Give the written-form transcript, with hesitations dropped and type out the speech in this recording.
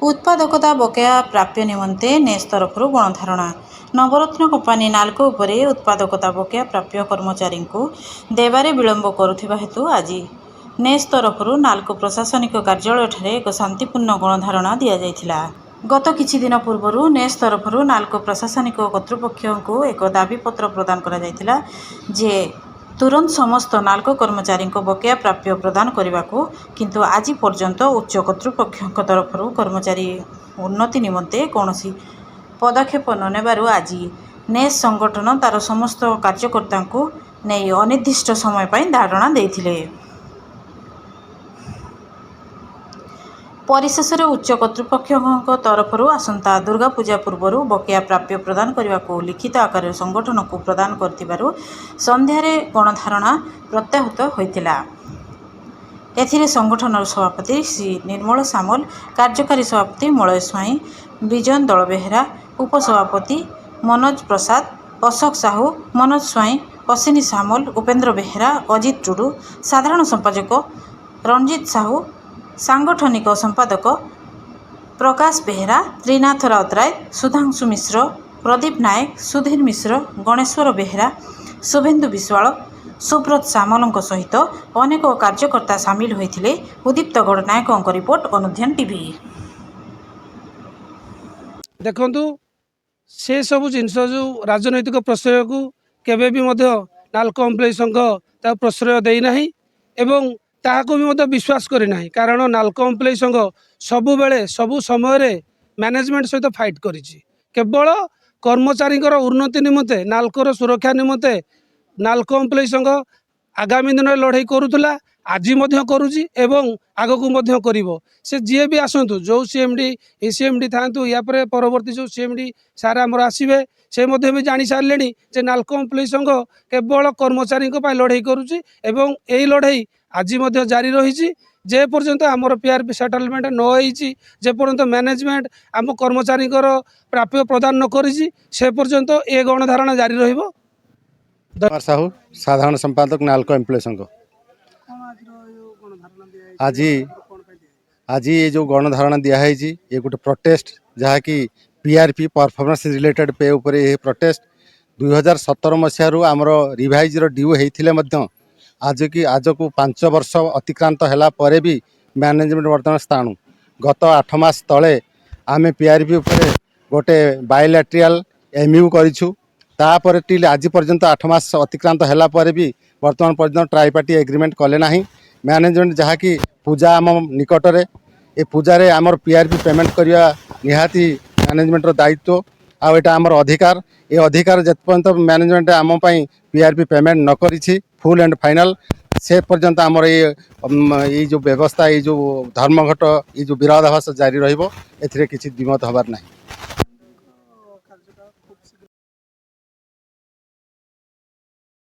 उत्पादकता बकेया प्राप्य निमंते नेस तरफ गणधारणा नवरत्न कंपानी नाल्को उपरे उत्पादकता बकेया प्राप्य कर्मचारी को देवारे विलंब करुथिबा हेतु आज नेस तरफ नाल्को प्रशासनिक कार्यालय ठारे एक शांतिपूर्ण गणधारणा दि जाइथिला। गत किछि दिन पूर्व नेस तरफ नाल्को प्रशासनिक कर्तृपक्ष को एक दाबीपत्र प्रदान करा जाइथिला जे तुरंत समस्त नाल्को कर्मचारी बकेया प्राप्य प्रदान करने को किंतु आज पर्यंत उच्च कर्तृपक्ष तरफ कर्मचारी उन्नति निमंते कौन पदक्षेप ननेबारु आज नेस संगठन तार समस्त कार्यकर्ता को नहीं अनिर्दिष्ट समय पर धारणा देथिले। परिशेष उच्च कर्तृपक्ष तरफ आसंता दुर्गा पूजा पूर्व बकेया प्राप्य प्रदान करने को लिखित आकार संगठन को प्रदान कर संध्यार गणधारणा प्रत्याहृत होता। एथिरे संगठन सभापति श्री निर्मल सामल, कार्यकारी सभापति मलय स्वाई, विजन दल बेहेरा, उपसभापति मनोज प्रसाद, अशोक साहू, मनोज स्वाई, अश्विनी सामल, उपेन्द्र बेहेरा, अजित टुडू, साधारण संपादक रंजित साहू, सांगठनिक संपादक प्रकाश बेहेरा, त्रिनाथ राउतराय, सुधांशु मिश्र, प्रदीप नायक, सुधीर मिश्र, गणेश्वर बेहेरा, शुभेन्दु विश्वाल, सुब्रत सामल सहित अनेक कार्यकर्ता सामिल होते। उदीप्त गणनायक रिपोर्ट अनुध्यान टीवी। देखु से सब जिनस जो राजनैतिक प्रश्रय को केवे भी नाल्को एम्प्लॉय संघ प्रश्रय देना एवं ताहाको भी विश्वास करना कारण नाल्को एम्प्लॉय संघ सबु बेले सबु समय मैनेजमेंट सहित फाइट करिछि। केवल कर्मचारी उन्नति निमंते नाल्कोर सुरक्षा निमंते नाल्को एम्प्लॉय संघ आगामी दिन लड़ाई करुला, आज करुची एवं आगक करिवो। से जी भी आसतु जो सीएमडी सीएमडी था या परवर्ती जो सीएमडी सार आमर आसवे से भी जानी सारे जे नाल्को एम्प्लॉय संघ केवल कर्मचारी लड़ाई करुची एवं यही लड़ाई आज जारी रही। जे पर्यंत आमर पीआरपी सेटलमेंट न होईची, जे पर्यंत मैनेजमेंट आम कर्मचारी प्राप्य प्रदान न करिछि से पर्यंत ए गणधारणा जारी रहिबो। साहू साधारण संपादक नाल्को एम्प्लॉय संघ आज ये जो गणधारणा दिखाई ये गोटे प्रोटेस्ट जहाँकि पीआरपी परफॉर्मेंस रिलेटेड पे उपर ये प्रोटेस्ट 2017 मसीह आमर रिवाइज ड्यू होते आज को 5 वर्ष अतिक्रांत होला परे भी मैनेजमेंट वर्तमान स्थाणु गत 8 मास तले आम पीआरपी उपर गोटे बायोलैट्रियल एमयू करूँ तापर आज पर्यंत 8 मास अतिक्रांत होला परे भी वर्तमान पर्यंत ट्राइपार्टी एग्रीमेंट कले ना मैनेजमेंट जहाँकि पूजा आम निकटरे ए पूजारे आमर पीआरपी पेमेंट करवा निहाती मैनेजमेंट दायित्व आटा आमर अधिकार ए अधिकार जे पर्यंत मैनेजमेंट आम पीआरपी पेमेंट न करिछि फुल एंड फाइनल से पर्यंत आमर ये जो व्यवस्था ये जो धर्मघट ये जो विरोधाभास जारी रहिबो एथिरे किछि द्विमत हबार नाही।